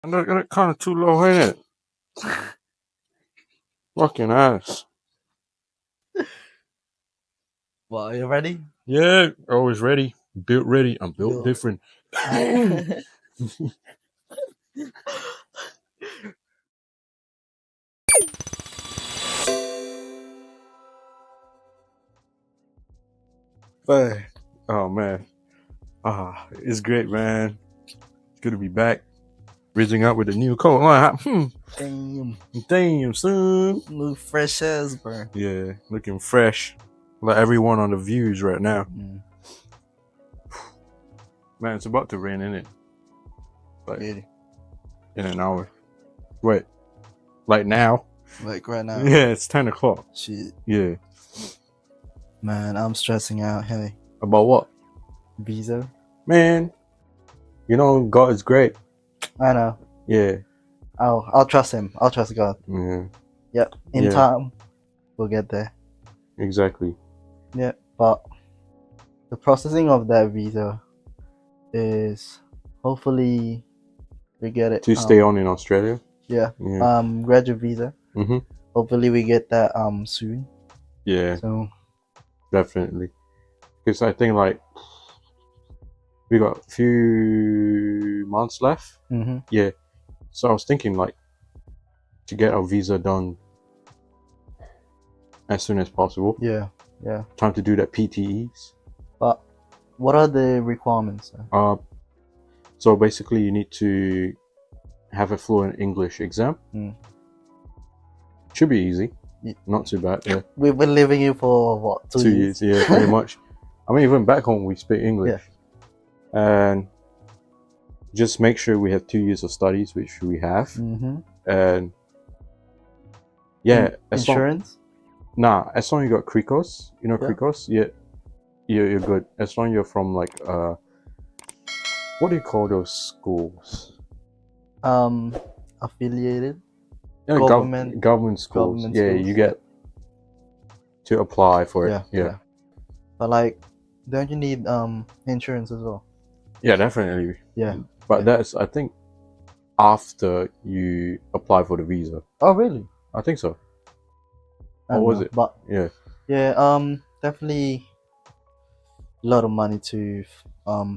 And that kind of too low, ain't it? Fucking ass. Well, are you ready? Yeah, always ready. Built ready. I'm built Built. different. Hey. Oh man. It's great, man. It's good to be back. Rizzing up with a new coat. Damn, son. Look fresh as, bro. Yeah, looking fresh. Like everyone on the views right now. Man, it's about to rain, innit? Like Really? in an hour. Wait. Like now? Like right now? Yeah, it's 10 o'clock. Shit. Yeah. Man, I'm stressing out. Hey. About what? Visa? Man, you know God is great. I know. Yeah. I'll trust him. I'll trust God. Yeah. Yep. In time, we'll get there. Exactly. Yeah, but the processing of that visa is hopefully we get it To stay on in Australia. Yeah. Graduate visa. Mm-hmm. Hopefully we get that soon. Yeah. So definitely. Because I think like we got a few months left. Mm-hmm. Yeah. So I was thinking like to get our visa done as soon as possible. Yeah. Yeah. Time to do that PTEs. But what are the requirements? So basically you need to have a fluent English exam. Should be easy. Not too bad. Yeah. We've been living here for what, 2 years? Yeah, pretty much. I mean, even back home we speak English. Yeah. And just make sure we have 2 years of studies, which we have. Mm-hmm. And yeah, insurance? As long as you got Krikos, you know Krikos? Yeah. You're good. As long as you're from like what do you call those schools? Affiliated? Yeah, government schools. You get to apply for it. Yeah. But like, don't you need insurance as well? Yeah, definitely. Yeah. But that's, I think, after you apply for the visa. Oh really? I think so. Or was it? But yeah. Definitely a lot of money to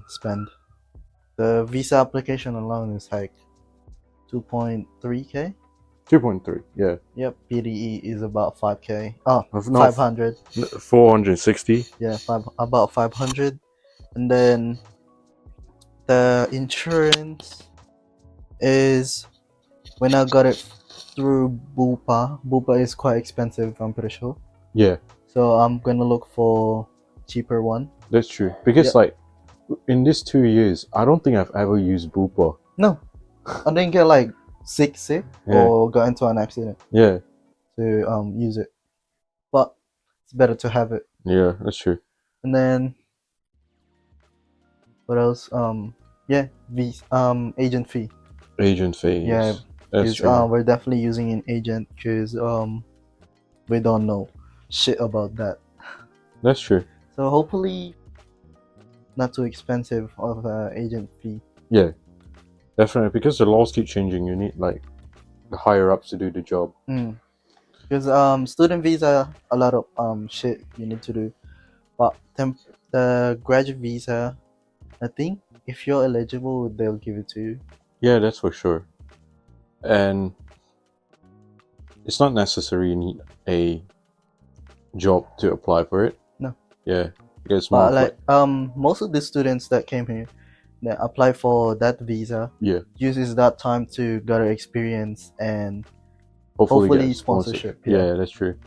spend. The visa application alone is like 2.3k. 2.3, yeah. Yep, PDE is about 5k. Oh, no, 500. 460. Yeah, about 500. And then the insurance is, when I got it through Bupa is quite expensive, I'm pretty sure. Yeah. So I'm gonna look for cheaper one. That's true. Because like, in these 2 years, I don't think I've ever used Bupa. No. I didn't get like sick or got into an accident. Yeah. To use it. But it's better to have it. Yeah, that's true. And then what else? Agent fee. Agent fee. Yeah. That's true. We're definitely using an agent because we don't know shit about that. That's true. So hopefully not too expensive of agent fee. Yeah. Definitely, because the laws keep changing, you need like the higher ups to do the job. Because student visa, a lot of shit you need to do, but the graduate visa, I think if you're eligible, they'll give it to you. Yeah, that's for sure. And it's not necessary you need a job to apply for it. No. Yeah, because more like most of the students that came here, that apply for that visa, uses that time to gather experience and hopefully sponsorship. Yeah, that's true.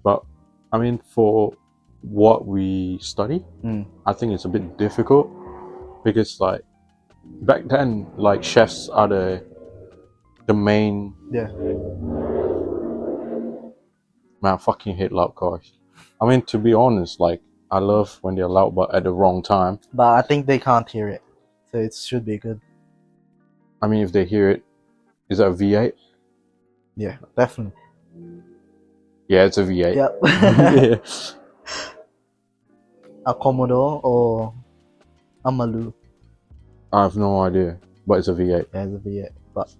But I mean, for what we study, I think it's a bit difficult because like back then, like chefs are the main. Yeah. Man, I fucking hate loud cars. I mean, to be honest, like I love when they're loud, but at the wrong time. But I think they can't hear it, so it should be good. I mean, if they hear it, is that a V8? Yeah, definitely. Yeah, it's a V8. Yep. A Commodore or a Malu? I have no idea, but it's a V8. Yeah, it's a V8. But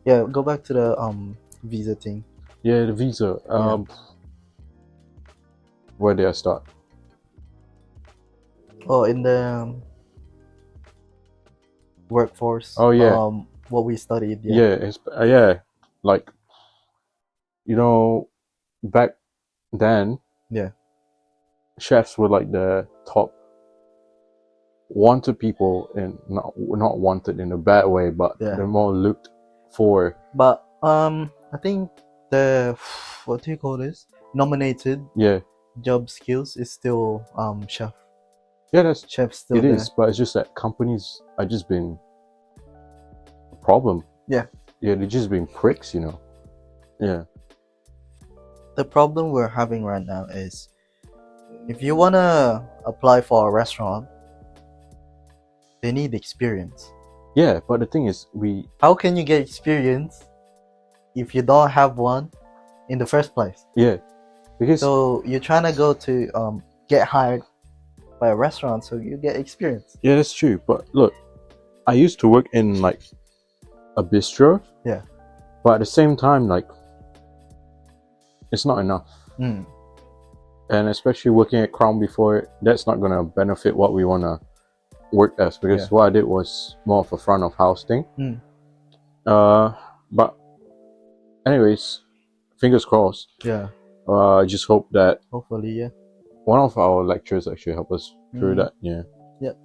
yeah, go back to the visa thing. Yeah, the visa. Where did I start? Oh, in the workforce. Oh yeah. What we studied. Yeah, like, you know, back then, Yeah. chefs were like the top wanted people, and not wanted in a bad way, but Yeah. they're more looked for. But I think the what do you call this? Nominated Yeah, job skills is still chef. yeah, that's Chef's still it there. is, but it's just that companies are just been a problem. Yeah. Yeah, they're just being pricks, you know. Yeah. The problem we're having right now is if you wanna apply for a restaurant, they need experience. Yeah, but the thing is, How can you get experience if you don't have one in the first place? yeah, because So you're trying to go to get hired by a restaurant so you get experience. yeah, that's true. But look, I used to work in like a bistro. Yeah. But at the same time, like, it's not enough. Mm. And especially working at Crown before, that's not gonna benefit what we wanna work as, because what I did was more of a front of house thing. Mm. But anyways, fingers crossed. Yeah. I just hope that Hopefully, yeah. one of our lecturers actually help us through that. Yeah. Yep.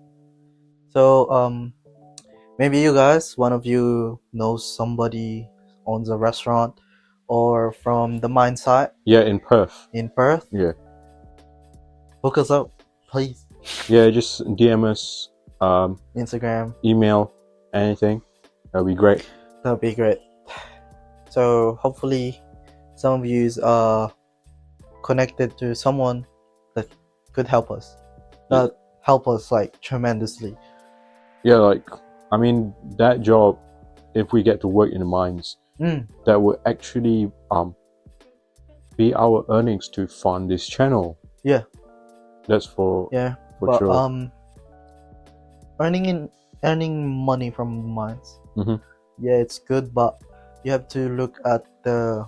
So maybe you guys, one of you knows somebody owns a restaurant, or from the mine site. Yeah, in Perth. In Perth. Yeah. Hook us up, please. Yeah, just DM us, Instagram, email, anything. That'd be great. That'd be great. So hopefully, some of you are connected to someone that could help us. That help us like tremendously. Yeah, like, I mean, that job, if we get to work in the mines, that would actually be our earnings to fund this channel. Yeah. That's for sure. Earning money from mines. Yeah, it's good, but you have to look at the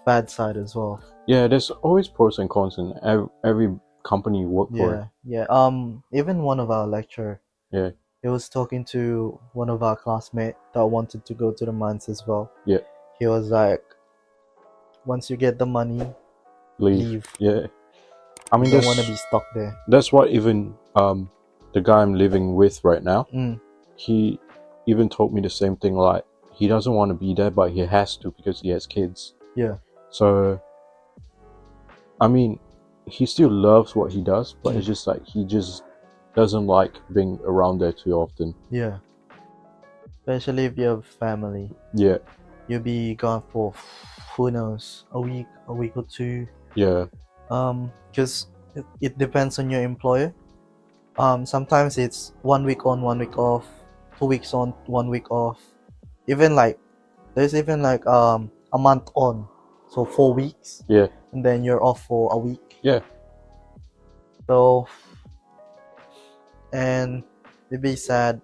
bad side as well. Yeah, there's always pros and cons in every company you work for. Yeah. Even one of our lecturer. Yeah. He was talking to one of our classmates that wanted to go to the mines as well. Yeah. He was like, once you get the money, leave. Yeah. I mean, you don't want to be stuck there. That's what even the guy I'm living with right now, he even told me the same thing. Like, he doesn't want to be there, but he has to because he has kids. Yeah. So, I mean, he still loves what he does, but it's just like he just doesn't like being around there too often. Yeah. Especially if you have family. Yeah. You'll be gone for, who knows, a week or two. Yeah. Because it depends on your employer. Sometimes it's 1 week on, 1 week off, 2 weeks on, 1 week off. There's even like a month on, so 4 weeks. Yeah. And then you're off for a week. Yeah. So, and it'd be sad,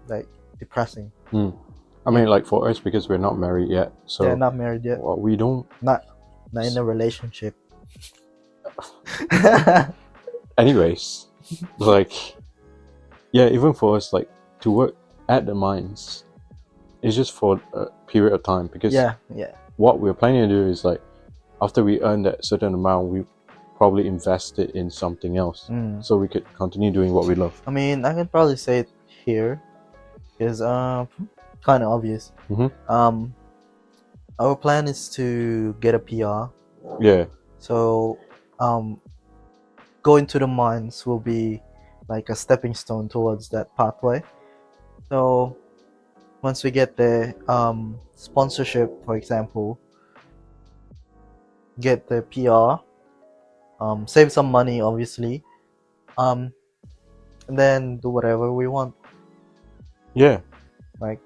like depressing. I mean, like for us, because we're not married yet. So yeah, not married yet. Well, we don't. Not in a relationship. Anyways, like, yeah, even for us, like, to work at the mines, it's just for a period of time, because what we're planning to do is, like, after we earn that certain amount, we probably invest it in something else, so we could continue doing what we love. I mean, I can probably say it here, because kind of obvious. Our plan is to get a PR. Yeah. So, going to the mines will be like a stepping stone towards that pathway. So, once we get there, sponsorship, for example, get the PR, save some money, obviously, and then do whatever we want. Yeah. Like,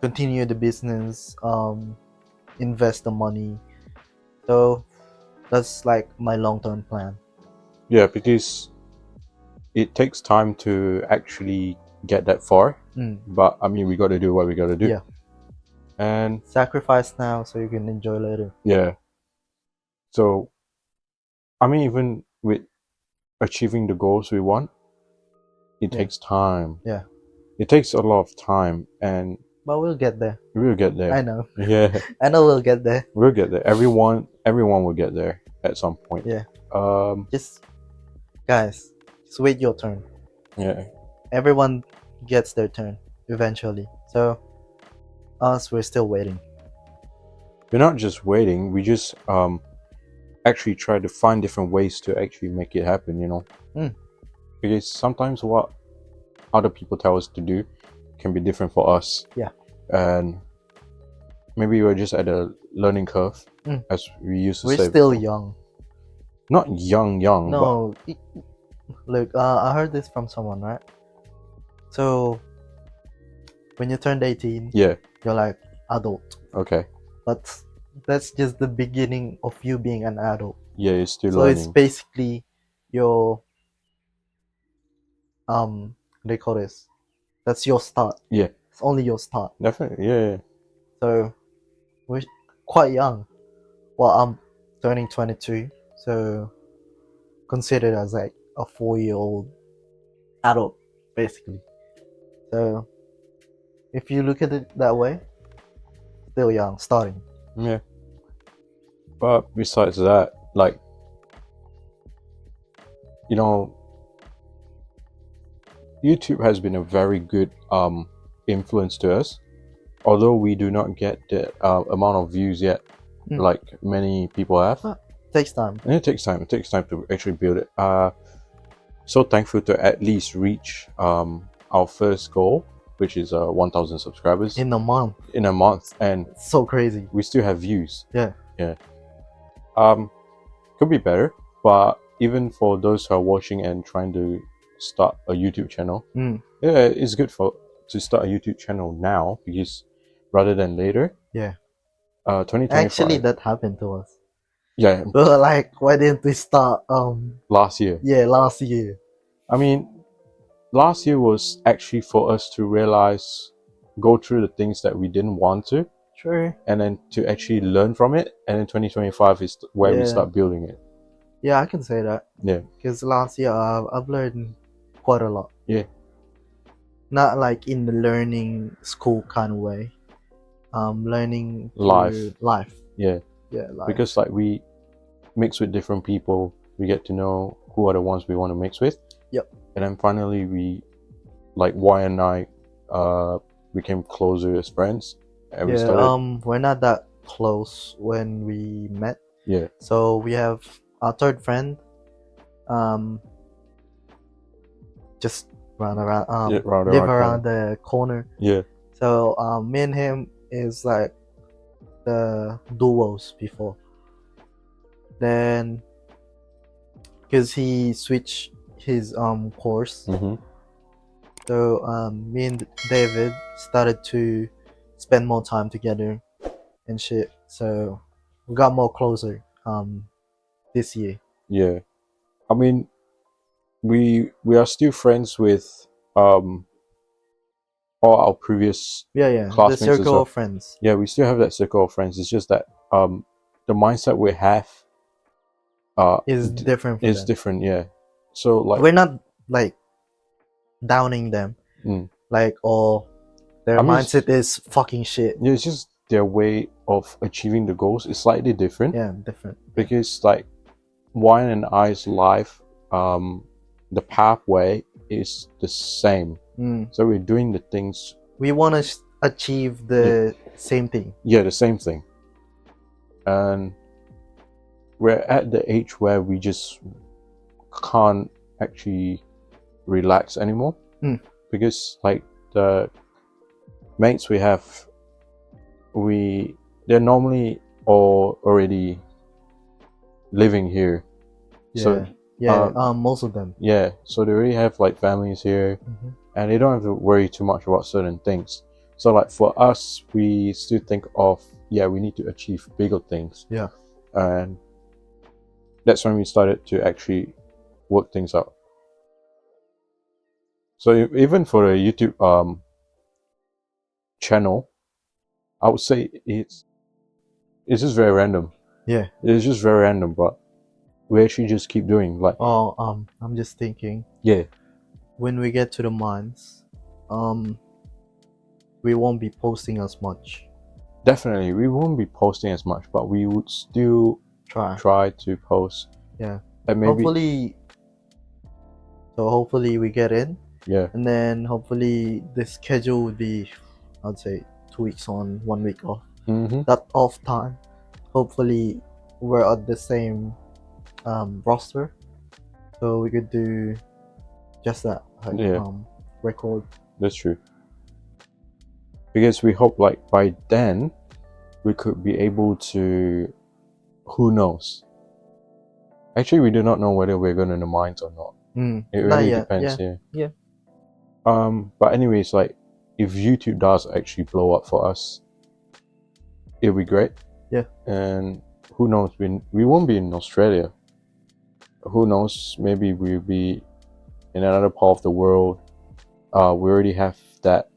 continue the business, invest the money. So that's like my long-term plan. Yeah, because it takes time to actually get that far. But I mean, we got to do what we got to do. Yeah. And sacrifice now so you can enjoy later. Yeah. So, I mean, even with achieving the goals we want, it takes time. Yeah. It takes a lot of time, and but we'll get there. We'll get there. I know. Yeah. I know we'll get there. We'll get there. Everyone will get there at some point. Yeah. Just guys, just wait your turn. Yeah. Everyone gets their turn eventually. So us, we're still waiting. We're not just waiting, we just actually try to find different ways to actually make it happen, you know. Because sometimes what other people tell us to do can be different for us. Yeah. And maybe we're just at a learning curve, as we used to say. We're still young. Not young, no, but look, I heard this from someone, right? So when you turned 18, yeah, you're like adult. Okay. But that's just the beginning of you being an adult. Yeah, you're still so learning. It's basically your they call this, that's your start. Yeah, it's only your start. Definitely. Yeah. So we're quite young. Well, I'm turning 22, so considered as like a 4-year-old adult basically. So if you look at it that way, still young, starting. Yeah. But besides that, like, you know, YouTube has been a very good influence to us, although we do not get the amount of views yet, like many people have. Takes time. And it takes time. It takes time to actually build it. So thankful to at least reach our first goal, which is 1,000 subscribers in a month. And it's so crazy. We still have views. Yeah. Could be better, but even for those who are watching and trying to start a YouTube channel, it's good to start a YouTube channel now, because rather than later. 2025. Actually, that happened to us. Yeah. But like, why didn't we start last year? Yeah, last year. I mean, last year was actually for us to realize, go through the things that we didn't want to. Sure. And then to actually learn from it, and then 2025 is where we start building it. Yeah, I can say that. Yeah. Because last year I've learned quite a lot. Yeah. Not like in the learning school kind of way. Learning life. Yeah. Yeah, life. Because like we mix with different people, we get to know who are the ones we want to mix with. Yep. And then finally we, like Y and I, became closer as friends. And we started... we're not that close when we met. Yeah. So we have our third friend, just run around, live around the corner. Yeah. So me and him is like the duos before. Then, because he switched his course, so me and David started to spend more time together and shit. So we got more closer this year. Yeah. I mean, we are still friends with all our previous classmates. The circle of friends. Yeah, we still have that circle of friends. It's just that the mindset we have is different. Is different, yeah. So like, we're not like downing them, like, or their mindset is fucking shit. Yeah, it's just their way of achieving the goals is slightly different. Yeah, different. Because like Wine and I's life, the pathway is the same. So we're doing the things we want to achieve, the same thing. Yeah, the same thing. And we're at the age where we just can't actually relax anymore. Because like the mates we have, they're normally all already living here. So most of them. Yeah, so they already have like families here, and they don't have to worry too much about certain things. So like for us, we still think of, we need to achieve bigger things. Yeah. And that's when we started to actually work things out. So even for the YouTube channel, I would say it's just very random. Yeah. It's just very random, but we actually just keep doing like. Oh, I'm just thinking. Yeah. When we get to the months, we won't be posting as much. Definitely, we won't be posting as much, but we would still try to post. Yeah. And maybe hopefully we get in. Yeah. And then hopefully the schedule would be, I'd say, 2 weeks on, 1 week off. That off time, hopefully we're at the same roster, so we could do just that. Record. That's true. Because we hope like by then we could be able to, who knows? Actually, we do not know whether we're going to the mines or not. It really depends. Yeah. But anyways, like if YouTube does actually blow up for us, it'll be great. Yeah. And who knows? We won't be in Australia. Who knows? Maybe we'll be in another part of the world. We already have that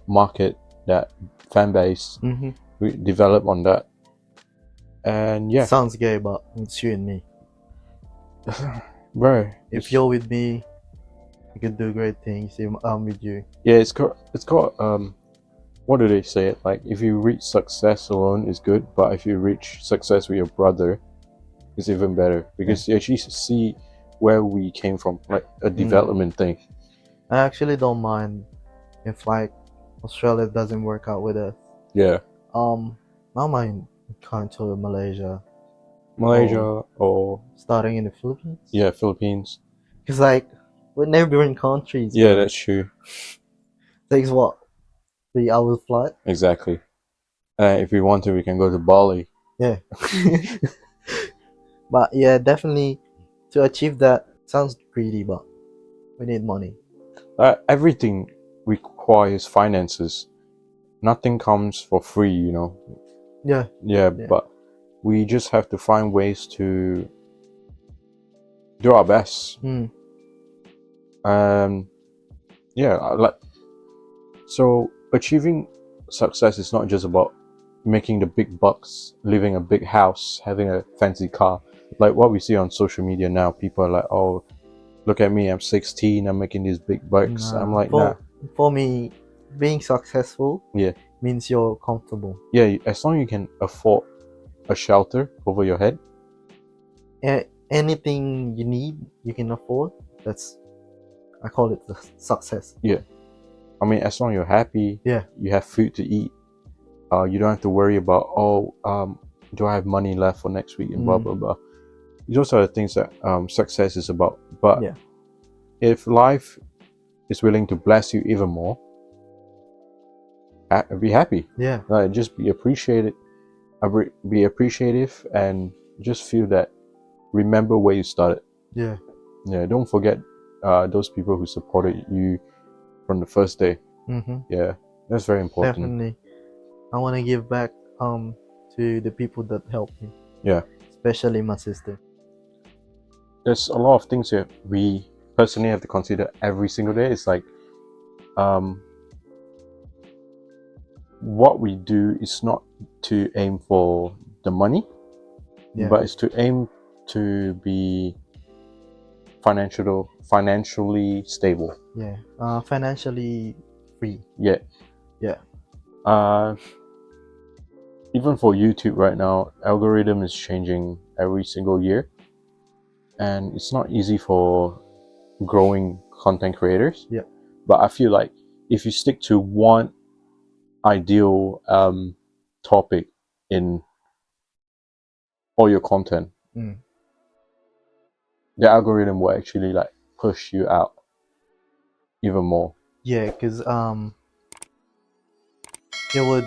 market, that fan base. We develop on that. And yeah. Sounds gay, but it's you and me. Bro, if you're with me, you can do great things. If I'm with you. Yeah, it's called what do they say? Like if you reach success alone is good, but if you reach success with your brother, it's even better, because you actually see where we came from, like a development thing. I actually don't mind if like Australia doesn't work out with us. Yeah. I don't mind trying to Malaysia or starting in the Philippines. Yeah, Philippines. Because like we're neighboring countries. Yeah, that's true. Takes what, 3 hours flight? Exactly. If we want to, we can go to Bali. Yeah. But yeah, definitely to achieve that sounds greedy, but we need money. Everything requires finances. Nothing comes for free, you know. Yeah, but we just have to find ways to do our best. So achieving success is not just about making the big bucks, living a big house, having a fancy car. Like what we see on social media now, people are like, oh, look at me, I'm 16, I'm making these big bucks. I'm like, nah. For me, being successful means you're comfortable. Yeah, as long as you can afford a shelter over your head. Anything you need, you can afford. I call it the success. Yeah. I mean, as long as you're happy, you have food to eat, you don't have to worry about, do I have money left for next week and blah, blah, blah. Those are the things that success is about. But if life is willing to bless you even more, be happy. Yeah. Just be appreciated. Be appreciative and just feel that. Remember where you started. Yeah. Don't forget those people who supported you from the first day. Yeah, that's very important. Definitely. I want to give back to the people that helped me. Yeah. Especially my sister. There's a lot of things that we personally have to consider every single day. It's like what we do is not to aim for the money, but it's to aim to be financially stable. Yeah. Financially free. Yeah. Even for YouTube right now, algorithm is changing every single year, and it's not easy for growing content creators. Yeah. But I feel like if you stick to one ideal topic in all your content, the algorithm will actually like push you out even more. Yeah, because it would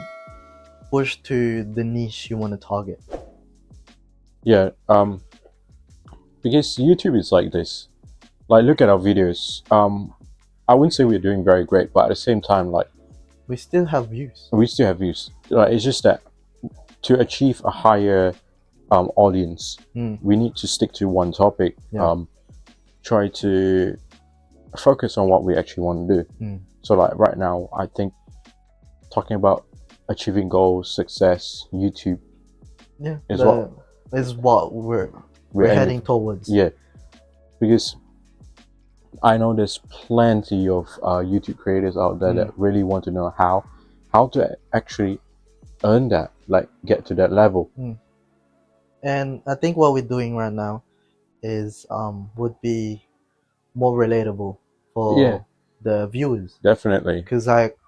push to the niche you want to target. Yeah, because YouTube is like this. Like, look at our videos. I wouldn't say we're doing very great, but at the same time, like, we still have views. Like, it's just that to achieve a higher audience, we need to stick to one topic. Try to focus on what we actually want to do. So like right now, I think talking about achieving goals, success, YouTube is what we're heading towards. Yeah, because I know there's plenty of YouTube creators out there that really want to know how to actually earn that, like get to that level. And I think what we're doing right now is would be more relatable for the viewers. Definitely. Because like,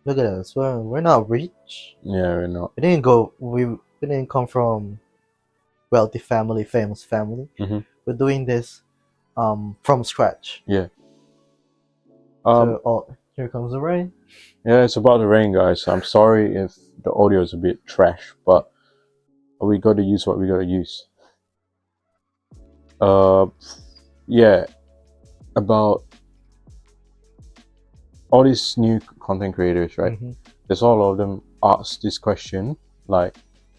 look at us, we're not rich. Yeah, we're not. We didn't come from wealthy family, famous family. We're doing this from scratch. Yeah. Here comes the rain. Yeah, it's about to rain, guys. I'm sorry if the audio is a bit trash, but we got to use what we got to use. Yeah, about all these new content creators, right? There's all of them ask this question, like,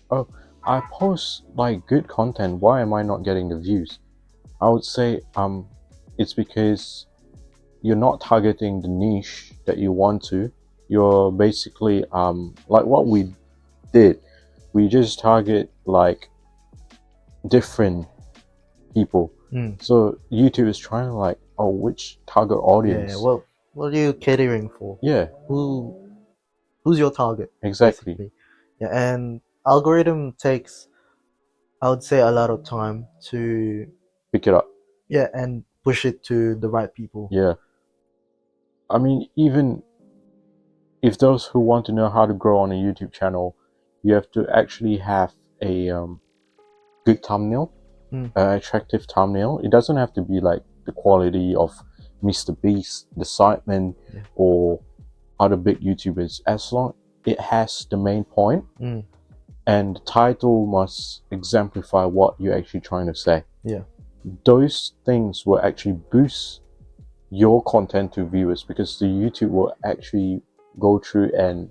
oh, I post like good content, why am I not getting the views? I would say it's because you're not targeting the niche that you want to. You're basically like what we did, we just target like different people. So YouTube is trying to like, oh, which target audience? Yeah, what are you catering for? Yeah, who's your target? Exactly. Basically. Yeah, and algorithm takes, I would say, a lot of time to pick it up. Yeah, and push it to the right people. Yeah, I mean, even if those who want to know how to grow on a YouTube channel, you have to actually have a good thumbnail, attractive thumbnail. It doesn't have to be like the quality of Mr. Beast, the Sidemen, or other big YouTubers. As long it has the main point, and the title must exemplify what you're actually trying to say. Yeah, those things will actually boost your content to viewers, because the YouTube will actually go through and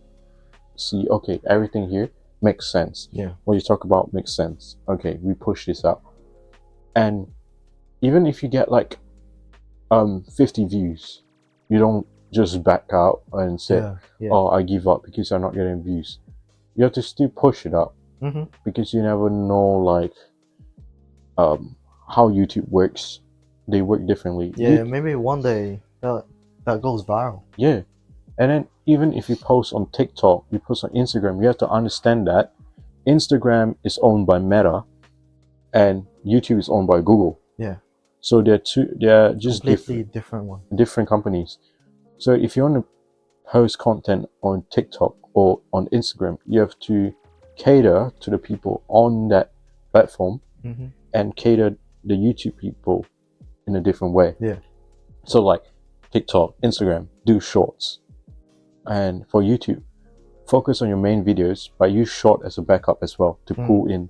see, okay, everything here makes sense. Yeah, what you talk about makes sense. Okay, we push this out. And even if you get like 50 views, you don't just back out and say, oh, I give up because I'm not getting views. You have to still push it up, because you never know like how YouTube works. They work differently. Yeah, maybe one day that goes viral. Yeah, and then even if you post on TikTok, you post on Instagram, you have to understand that Instagram is owned by Meta and YouTube is owned by Google. Yeah, so they're just completely different companies. So if you want to post content on TikTok or on Instagram, you have to cater to the people on that platform and cater the YouTube people in a different way. Yeah. So like TikTok, Instagram, do shorts. And for YouTube, focus on your main videos, but use short as a backup as well to pull in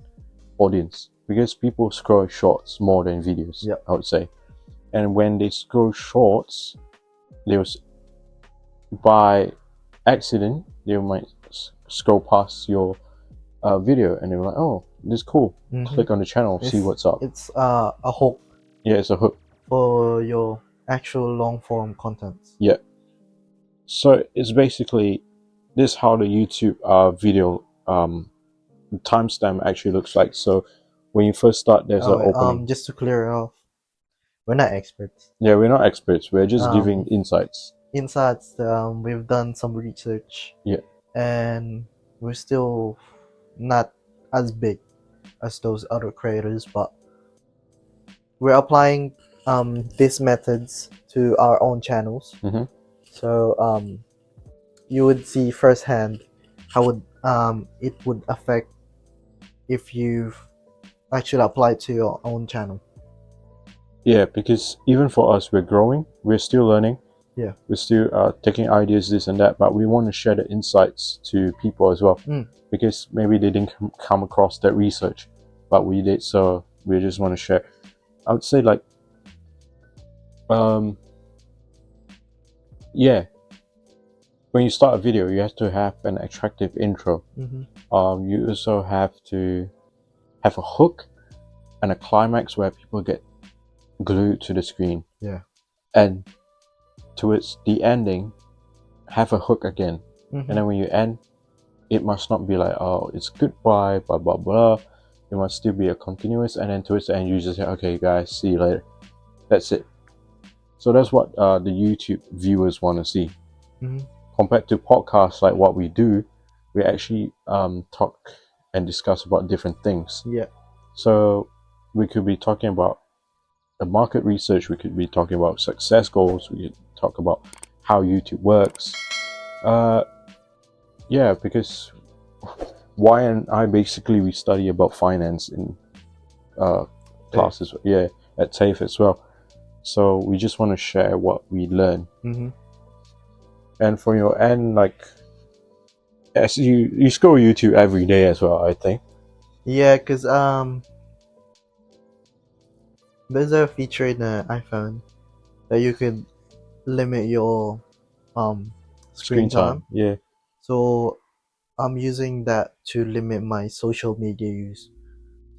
audience, because people scroll shorts more than videos, I would say. And when they scroll shorts, they will, by accident, they might scroll past your video and they're like, oh, this is cool. Click on the channel, see what's up. It's a hook. Yeah, it's a hook for your actual long form content. Yeah. So it's basically this is how the YouTube video timestamp actually looks like. So when you first start, there's an opening. Just to clear it off, we're not experts. Yeah, we're not experts. We're just giving insights. We've done some research. Yeah. And we're still not as big as those other creators, but we're applying these methods to our own channels. So you would see firsthand how it would affect if you've actually applied to your own channel. Yeah, because even for us, we're growing, we're still learning. Yeah, we're still taking ideas, this and that, but we want to share the insights to people as well, because maybe they didn't come across that research, but we did. So we just want to share. I would say like yeah, when you start a video, you have to have an attractive intro. You also have to have a hook and a climax where people get glued to the screen. Yeah. And towards the ending, have a hook again and then when you end, it must not be like, oh, it's goodbye, blah blah blah. It must still be a continuous, and then towards the end you just say, okay guys, see you later. That's it. So that's what the YouTube viewers want to see. Compared to podcasts like what we do, we actually talk and discuss about different things. Yeah. So we could be talking about the market research, we could be talking about success goals, we could talk about how YouTube works. Yeah, because Y and I basically we study about finance in classes, yeah, at TAFE as well. So we just want to share what we learn. And for your end, like, as you scroll YouTube every day as well, I think. Yeah, because there's a feature in the iPhone that you can limit your screen time. Yeah. So I'm using that to limit my social media use.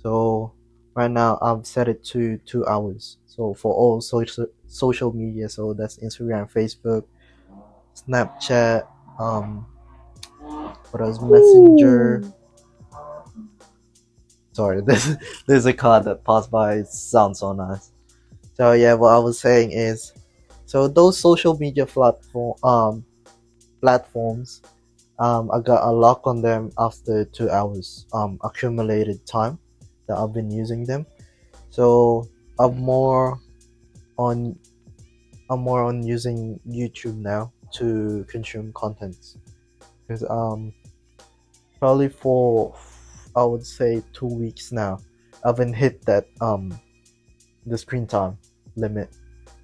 So right now I've set it to 2 hours. So for all social media, so that's Instagram, Facebook, Snapchat, what else? Messenger. Sorry, there's a car that passed by. It sounds so nice. So yeah, what I was saying is, so those social media platforms, I got a lock on them after 2 hours accumulated time that I've been using them. So I'm more on using YouTube now to consume content, because probably for, I would say, 2 weeks now I haven't hit that the screen time limit,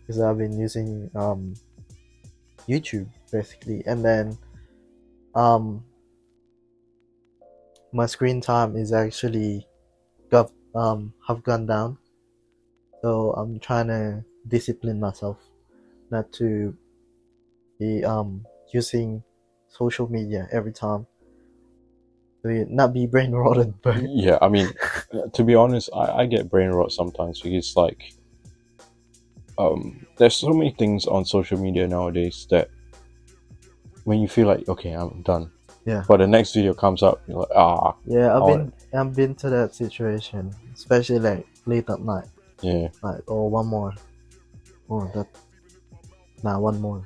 because I've been using YouTube basically, and then my screen time is actually have gone down. So I'm trying to discipline myself not to be using social media every time, to not be brain rotted. But Yeah, I mean, to be honest, I get brain rot sometimes because like there's so many things on social media nowadays that when you feel like, okay, I'm done, yeah, but the next video comes up, you're like, yeah, I I've been to that situation, especially like late at night, yeah. like, oh, one more, oh, that, nah, one more.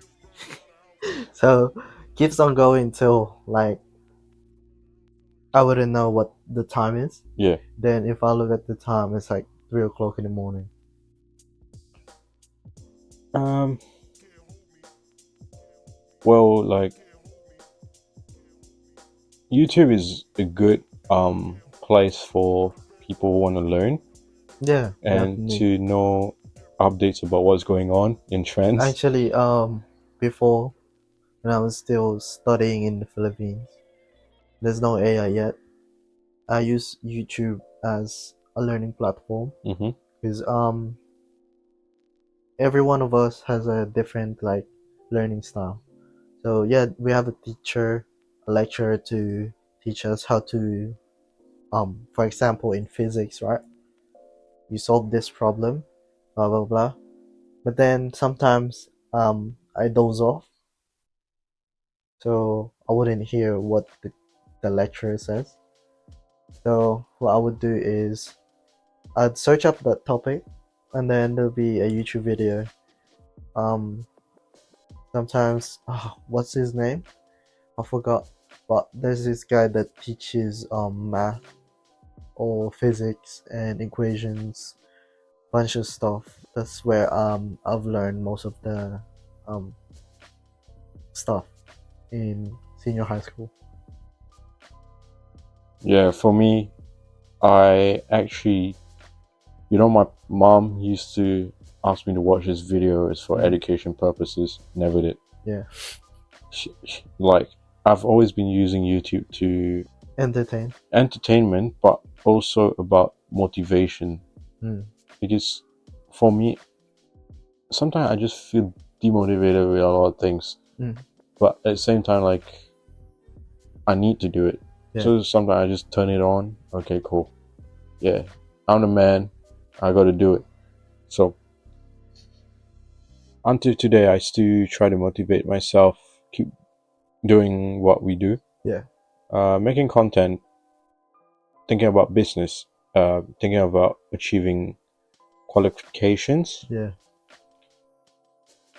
So keeps on going till, like, I wouldn't know what the time is. Yeah. Then if I look at the time, it's like 3 o'clock in the morning. Well, like, YouTube is a good place for people who want to learn Yeah, and definitely. to know updates about what's going on in trends. Actually, before, when I was still studying in the Philippines, there's no AI yet. I use YouTube as a learning platform, because every one of us has a different, like, learning style. So yeah, we have a teacher, a lecturer to teach us how to, for example, in physics, right? You solve this problem, blah blah blah. But then sometimes I doze off, so I wouldn't hear what the lecturer says. So what I would do is I'd search up that topic, and then there'll be a YouTube video. Sometimes, what's his name? I forgot. But there's this guy that teaches math or physics and equations, bunch of stuff. That's where I've learned most of the um stuff in senior high school. Yeah, for me, I actually, my mom used to ask me to watch his videos for education purposes. Never did. Yeah. Like, I've always been using YouTube to entertainment, but also about motivation. Because for me, sometimes I just feel demotivated with a lot of things, but at the same time, like, I need to do it. Yeah. So sometimes I just turn it on. Okay, cool. Yeah, I'm the man. I got to do it. So until today, I still try to motivate myself, keep doing what we do. Yeah. Making content, thinking about business, thinking about achieving qualifications. Yeah.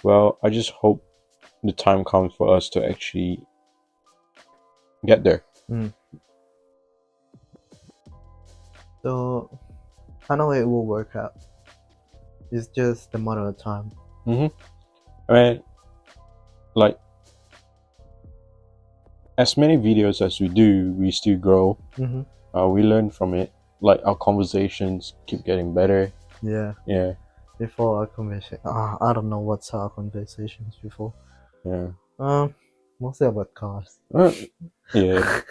Well, I just hope the time comes for us to actually get there. So I know it will work out. It's just a matter of time. I mean, like, as many videos as we do, we still grow. We learn from it. Like, our conversations keep getting better. Yeah. Yeah. Before our conversation, I don't know what's our conversations before. Yeah. Mostly about cars. Yeah.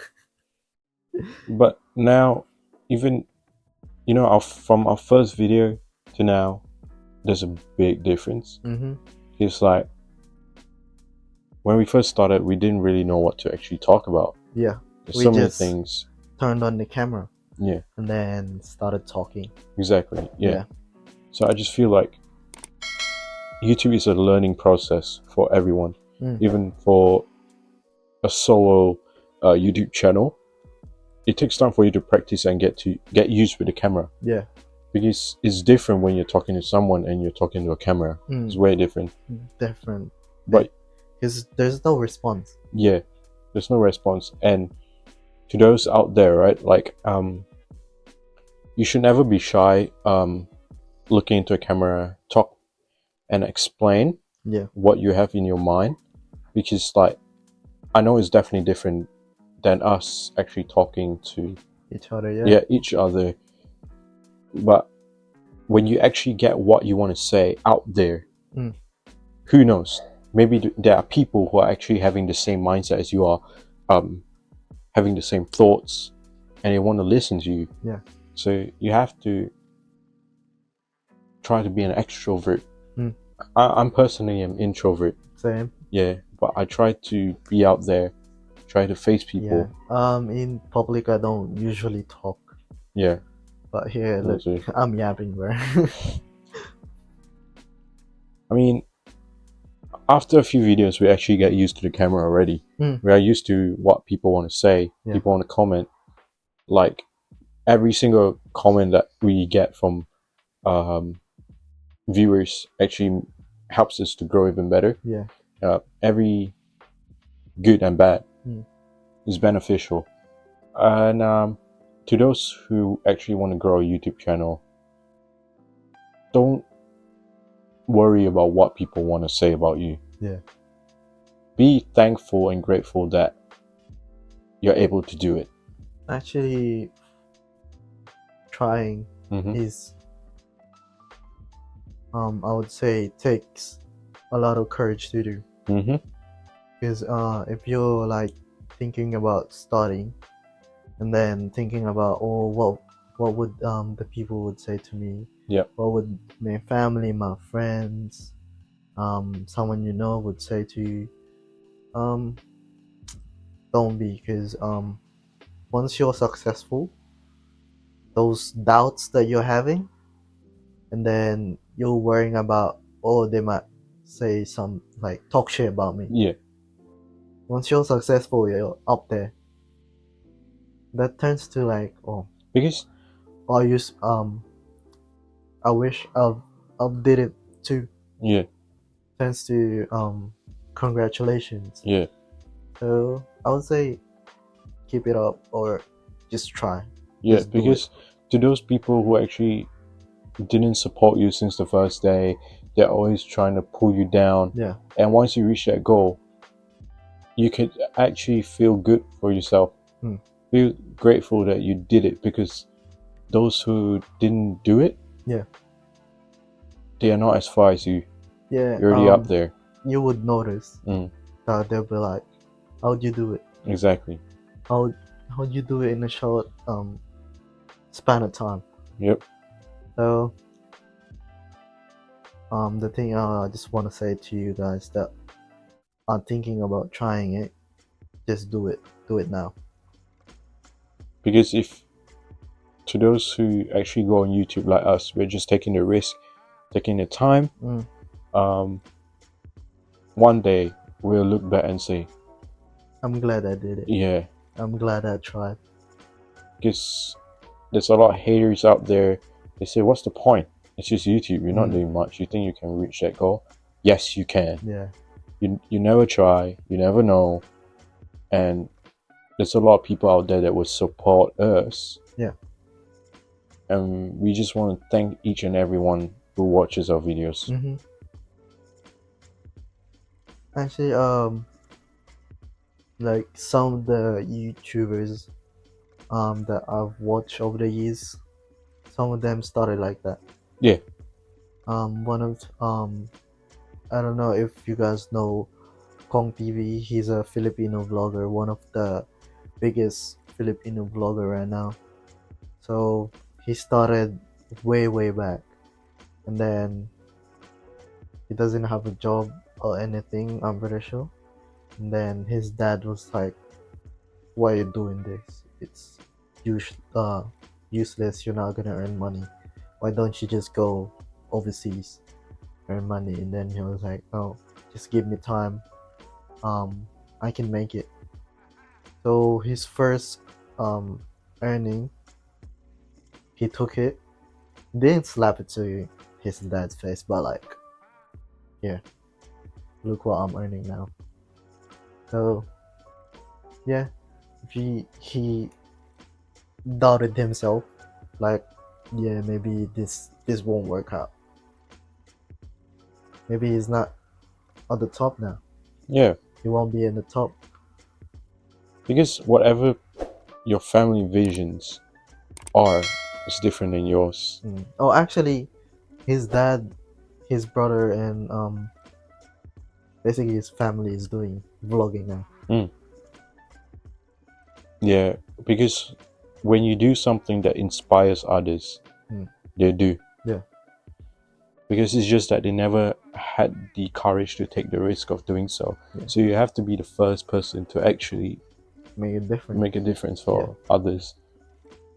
But now, even, you know, from our first video to now, there's a big difference. It's like, when we first started, we didn't really know what to actually talk about. Yeah. There's so many things. Turned on the camera. Yeah. And then started talking. Exactly. Yeah. So I just feel like YouTube is a learning process for everyone. Even for a solo YouTube channel, it takes time for you to practice and get used with the camera. Yeah. Because it's different when you're talking to someone and you're talking to a camera. It's way different. Different. But because there's no response. Yeah, there's no response. And to those out there, right, like, you should never be shy looking into a camera, talk and explain what you have in your mind, because, like, I know it's definitely different than us actually talking to each other. Each other. But when you actually get what you want to say out there, who knows, maybe there are people who are actually having the same mindset as you are, having the same thoughts, and they want to listen to you. So you have to try to be an extrovert. I'm personally an introvert. Same. Yeah, but I try to be out there, try to face people. In public, I don't usually talk. Yeah. But here, look, I'm yapping, bro. I mean, after a few videos, we actually get used to the camera already. We are used to what people want to say, people want to comment. Like, every single comment that we get from viewers actually helps us to grow even better. Every good and bad is beneficial. And to those who actually want to grow a YouTube channel, don't worry about what people want to say about you. Be thankful and grateful that you're able to do it. Actually, trying is, I would say, it takes a lot of courage to do. Because if you're like thinking about starting, and then thinking about, what would the people would say to me? What would my family, my friends, someone you know would say to you? Don't be, because once you're successful, those doubts that you're having, and then you're worrying about, they might say some, like, talk shit about me. Once you're successful, you're up there, that turns to like, because I wish I did it too. Turns to congratulations. So I would say keep it up, or just try. Because to those people who actually didn't support you since the first day, they're always trying to pull you down. And once you reach that goal, you can actually feel good for yourself. Feel grateful that you did it, because those who didn't do it, they are not as far as you. You're already up there. You would notice that they'll be like, how'd you do it? Exactly. How'd you do it in a short span of time? So the thing I just want to say to you guys that are thinking about trying it, just do it now. Because if, to those who actually go on YouTube like us, we're just taking the risk, taking the time. One day we'll look back and say, I'm glad I did it. Yeah, I'm glad I tried. because there's a lot of haters out there. They say, what's the point? It's just YouTube. You're not doing much. You think you can reach that goal? Yes, you can. Yeah. You never try. You never know. And there's a lot of people out there that would support us. Yeah. And we just want to thank each and everyone who watches our videos. Actually, like some of the YouTubers that I've watched over the years, some of them started like that. Yeah. One of I don't know if you guys know Kong TV. He's a Filipino vlogger, one of the biggest Filipino vlogger right now. So he started way back, and then he doesn't have a job or anything, I'm pretty sure. And then his dad was like, "Why are you doing this? It's useless. You're not gonna earn money. Why don't you just go overseas, earn money?" And then he was like, "No, just give me time. I can make it." So his first earning, he took it, didn't slap it to his dad's face, but like, yeah, look what I'm earning now. So yeah, he doubted himself, like, yeah, maybe this won't work out. Maybe he's not on the top now. Yeah. He won't be in the top. Because whatever your family visions are is different than yours. Oh, actually, his dad, his brother, and basically his family is doing vlogging now. Yeah, because when you do something that inspires others, they do. Yeah. Because it's just that they never had the courage to take the risk of doing so. Yeah. So you have to be the first person to actually make a difference for others.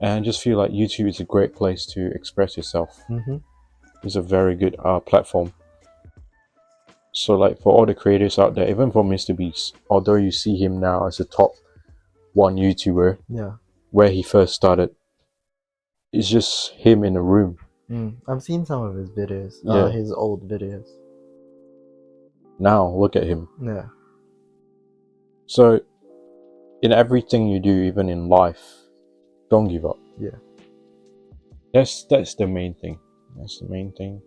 And I just feel like YouTube is a great place to express yourself. It's a very good platform. So like for all the creators out there, even for Mr. Beast, although you see him now as a top one YouTuber, where he first started, it's just him in a room. I've seen some of his videos, his old videos. Now look at him. Yeah. So in everything you do, even in life, don't give up. Yeah. That's the main thing. That's the main thing.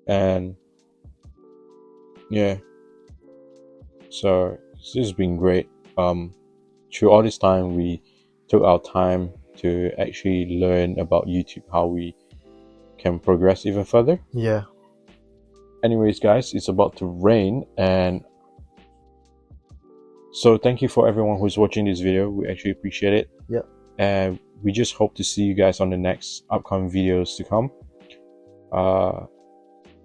And yeah. So this has been great. Through all this time, we took our time to actually learn about YouTube, how we can progress even further. Yeah. Anyways, guys, it's about to rain, and so thank you for everyone who's watching this video. We actually appreciate it. Yeah. And we just hope to see you guys on the next upcoming videos to come.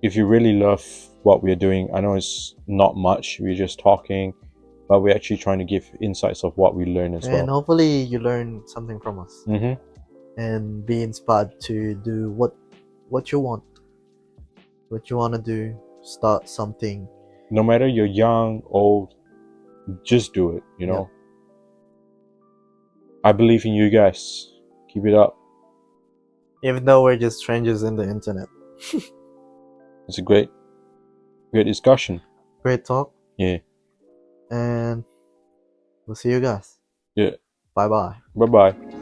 If you really love what we're doing, I know it's not much, we're just talking, but we're actually trying to give insights of what we learn as well. And hopefully you learn something from us. And be inspired to do what you want. What you want to do, start something. No matter you're young, old, just do it, you know. I believe in you guys. Keep it up. Even though we're just strangers in the internet. It's a great discussion. Great talk. Yeah. And we'll see you guys. Yeah. Bye-bye. Bye-bye.